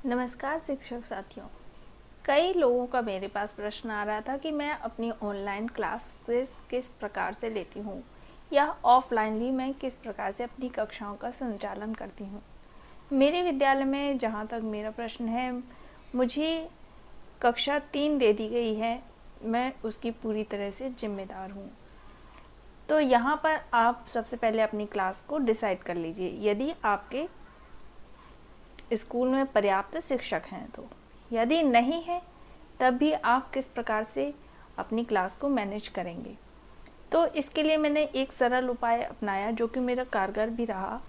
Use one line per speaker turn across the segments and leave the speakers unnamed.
नमस्कार शिक्षक साथियों। कई लोगों का मेरे पास प्रश्न आ रहा था कि मैं अपनी ऑनलाइन क्लासेस किस प्रकार से लेती हूँ या ऑफलाइन भी मैं किस प्रकार से अपनी कक्षाओं का संचालन करती हूँ। मेरे विद्यालय में जहाँ तक मेरा प्रश्न है, मुझे कक्षा 3 दे दी गई है, मैं उसकी पूरी तरह से जिम्मेदार हूँ। तो यहाँ पर आप सबसे पहले अपनी क्लास को डिसाइड कर लीजिए। यदि आपके स्कूल में पर्याप्त शिक्षक हैं तो, यदि नहीं है तब भी आप किस प्रकार से अपनी क्लास को मैनेज करेंगे। तो इसके लिए मैंने एक सरल उपाय अपनाया जो कि मेरा कारगर भी रहा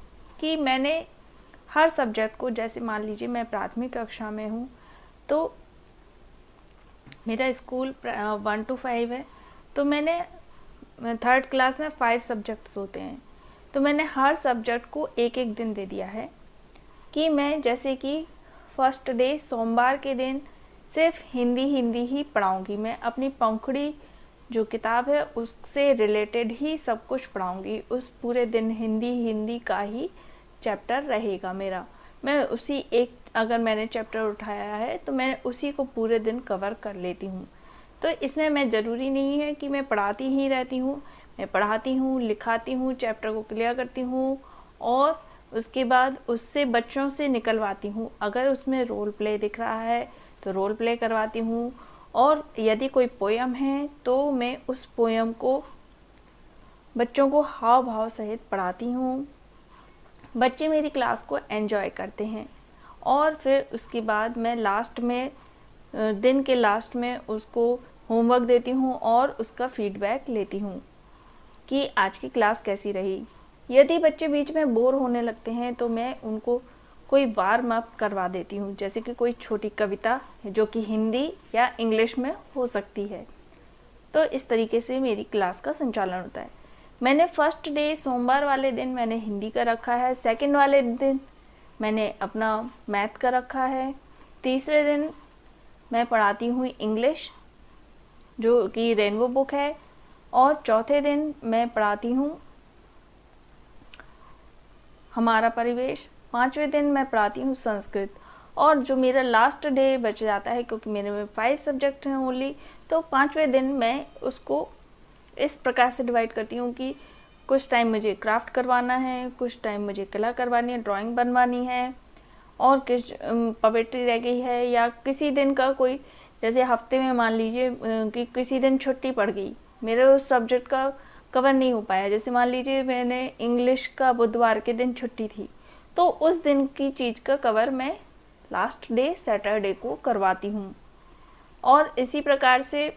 कि मैंने हर सब्जेक्ट को, जैसे मान लीजिए मैं प्राथमिक कक्षा में हूँ तो मेरा स्कूल 1 to 5 है, तो मैंने 3rd क्लास में 5 सब्जेक्ट्स होते हैं, तो मैंने हर सब्जेक्ट को एक एक दिन दे दिया है कि मैं जैसे कि फर्स्ट डे सोमवार के दिन सिर्फ हिंदी ही पढ़ाऊँगी। मैं अपनी पंखुड़ी जो किताब है उससे रिलेटेड ही सब कुछ पढ़ाऊँगी। उस पूरे दिन हिंदी का ही चैप्टर रहेगा मेरा। मैं उसी एक, अगर मैंने चैप्टर उठाया है तो मैं उसी को पूरे दिन कवर कर लेती हूँ। तो इसमें मैं ज़रूरी नहीं है कि मैं पढ़ाती ही रहती हूँ, मैं पढ़ाती हूँ, लिखाती हूँ, चैप्टर को क्लियर करती हूँ और उसके बाद उससे बच्चों से निकलवाती हूँ। अगर उसमें रोल प्ले दिख रहा है तो रोल प्ले करवाती हूँ, और यदि कोई पोयम है तो मैं उस पोयम को बच्चों को हाव भाव सहित पढ़ाती हूँ। बच्चे मेरी क्लास को एंजॉय करते हैं और फिर उसके बाद मैं लास्ट में, दिन के लास्ट में उसको होमवर्क देती हूँ और उसका फीडबैक लेती हूँ कि आज की क्लास कैसी रही। यदि बच्चे बीच में बोर होने लगते हैं तो मैं उनको कोई वार्म अप करवा देती हूँ, जैसे कि कोई छोटी कविता जो कि हिंदी या इंग्लिश में हो सकती है। तो इस तरीके से मेरी क्लास का संचालन होता है। मैंने फर्स्ट डे सोमवार वाले दिन मैंने हिंदी का रखा है, सेकंड वाले दिन मैंने अपना मैथ का रखा है, तीसरे दिन मैं पढ़ाती हूँ इंग्लिश जो कि रेनबो बुक है, और चौथे दिन मैं पढ़ाती हूँ हमारा परिवेश, पांचवें दिन मैं पढ़ाती हूँ संस्कृत। और जो मेरा लास्ट डे बच जाता है, क्योंकि मेरे में 5 सब्जेक्ट हैं ओनली, तो पांचवें दिन मैं उसको इस प्रकार से डिवाइड करती हूँ कि कुछ टाइम मुझे क्राफ्ट करवाना है, कुछ टाइम मुझे कला करवानी है, ड्राइंग बनवानी है, और कुछ पोएट्री रह गई है, या किसी दिन का कोई, जैसे हफ्ते में मान लीजिए कि किसी दिन छुट्टी पड़ गई, मेरे उस सब्जेक्ट का कवर नहीं हो पाया। जैसे मान लीजिए मैंने इंग्लिश का बुधवार के दिन छुट्टी थी, तो उस दिन की चीज़ का कवर मैं लास्ट डे सैटरडे को करवाती हूँ। और इसी प्रकार से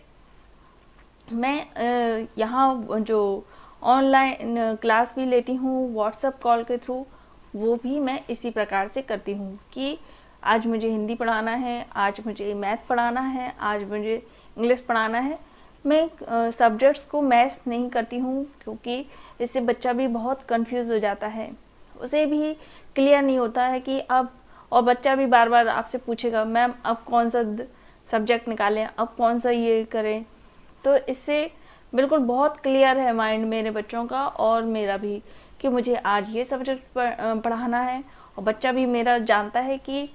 मैं यहाँ जो ऑनलाइन क्लास भी लेती हूँ व्हाट्सएप कॉल के थ्रू, वो भी मैं इसी प्रकार से करती हूँ कि आज मुझे हिंदी पढ़ाना है, आज मुझे मैथ पढ़ाना है, आज मुझे इंग्लिश पढ़ाना है। मैं सब्जेक्ट्स को मैच नहीं करती हूँ, क्योंकि इससे बच्चा भी बहुत कंफ्यूज हो जाता है, उसे भी क्लियर नहीं होता है कि अब, और बच्चा भी बार बार आपसे पूछेगा मैम अब कौन सा सब्जेक्ट निकालें, अब कौन सा ये करें। तो इससे बिल्कुल बहुत क्लियर है माइंड मेरे बच्चों का और मेरा भी कि मुझे आज ये सब्जेक्ट पढ़ाना है, और बच्चा भी मेरा जानता है कि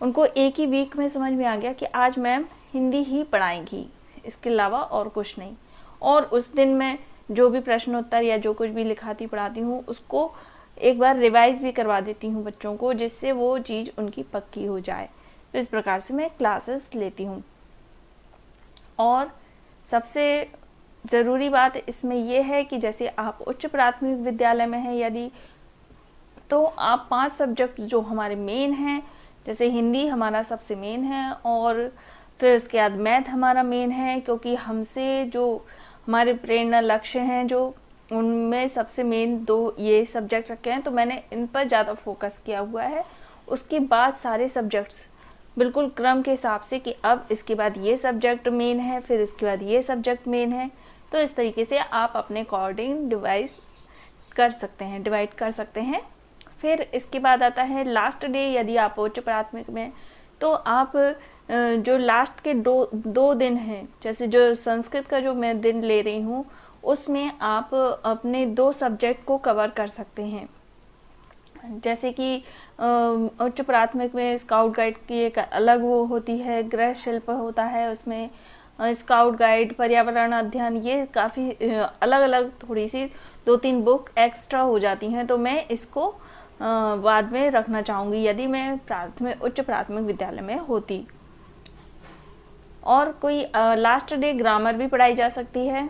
उनको एक ही वीक में समझ में आ गया कि आज मैम हिंदी ही पढ़ाएंगी, इसके अलावा और कुछ नहीं। और उस दिन मैं जो भी प्रश्न उत्तर या जो कुछ भी लिखाती पढ़ाती हूँ उसको एक बार रिवाइज भी करवा देती हूँ बच्चों को, जिससे वो चीज़ उनकी पक्की हो जाए। तो इस प्रकार से मैं क्लासेस लेती हूँ। और सबसे ज़रूरी बात इसमें यह है कि जैसे आप उच्च प्राथमिक विद्यालय में हैं यदि, तो आप 5 सब्जेक्ट जो हमारे मेन हैं, जैसे हिंदी हमारा सबसे मेन है, और फिर उसके बाद मैथ हमारा मेन है, क्योंकि हमसे जो हमारे प्रेरणा लक्ष्य हैं जो उनमें सबसे मेन 2 ये सब्जेक्ट रखे हैं, तो मैंने इन पर ज़्यादा फोकस किया हुआ है। उसके बाद सारे सब्जेक्ट्स बिल्कुल क्रम के हिसाब से कि अब इसके बाद ये सब्जेक्ट मेन है, फिर इसके बाद ये सब्जेक्ट मेन है। तो इस तरीके से आप अपने अकॉर्डिंग डिवाइड कर सकते हैं। फिर इसके बाद आता है लास्ट डे। यदि आप उच्च प्राथमिक में, तो आप जो लास्ट के दो दिन हैं, जैसे जो संस्कृत का जो मैं दिन ले रही हूँ, उसमें आप अपने 2 सब्जेक्ट को कवर कर सकते हैं। जैसे कि उच्च प्राथमिक में स्काउट गाइड की एक अलग वो होती है, गृह शिल्प होता है उसमें, स्काउट गाइड, पर्यावरण अध्ययन, ये काफ़ी अलग अलग थोड़ी सी 2-3 बुक एक्स्ट्रा हो जाती हैं। तो मैं इसको बाद में रखना चाहूँगी यदि मैं उच्च प्राथमिक विद्यालय में होती। और कोई लास्ट डे ग्रामर भी पढ़ाई जा सकती है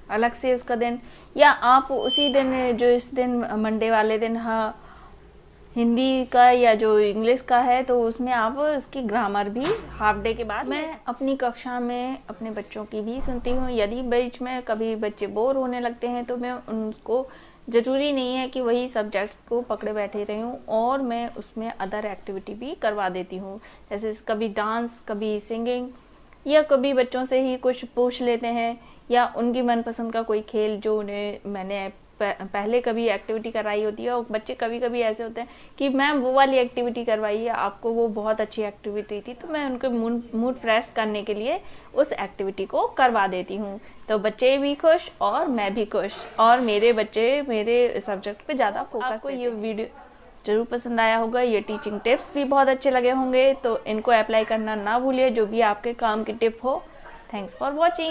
अलग से उसका दिन, या आप उसी दिन जो इस दिन मंडे वाले दिन हिंदी का या जो इंग्लिश का है तो उसमें आप उसकी ग्रामर भी हाफ डे के बाद। मैं अपनी कक्षा में अपने बच्चों की भी सुनती हूँ। यदि बीच में कभी बच्चे बोर होने लगते हैं तो मैं उनको, ज़रूरी नहीं है कि वही सब्जेक्ट को पकड़े बैठे रही हूँ, और मैं उसमें अदर एक्टिविटी भी करवा देती हूँ, जैसे कभी डांस, कभी सिंगिंग, या कभी बच्चों से ही कुछ पूछ लेते हैं, या उनकी मनपसंद का कोई खेल जो उन्हें मैंने पहले कभी एक्टिविटी कराई होती है। और बच्चे कभी कभी ऐसे होते हैं कि मैम वो वाली एक्टिविटी करवाई है आपको, वो बहुत अच्छी एक्टिविटी थी, तो मैं उनके मूड फ्रेश करने के लिए उस एक्टिविटी को करवा देती हूँ। तो बच्चे भी खुश और मैं भी खुश, और मेरे बच्चे मेरे सब्जेक्ट पे ज़्यादा फोकस। आपको ये वीडियो ज़रूर पसंद आया होगा, ये टीचिंग टिप्स भी बहुत अच्छे लगे होंगे, तो इनको अप्लाई करना ना भूलिए, जो भी आपके काम की टिप हो। Thanks for watching.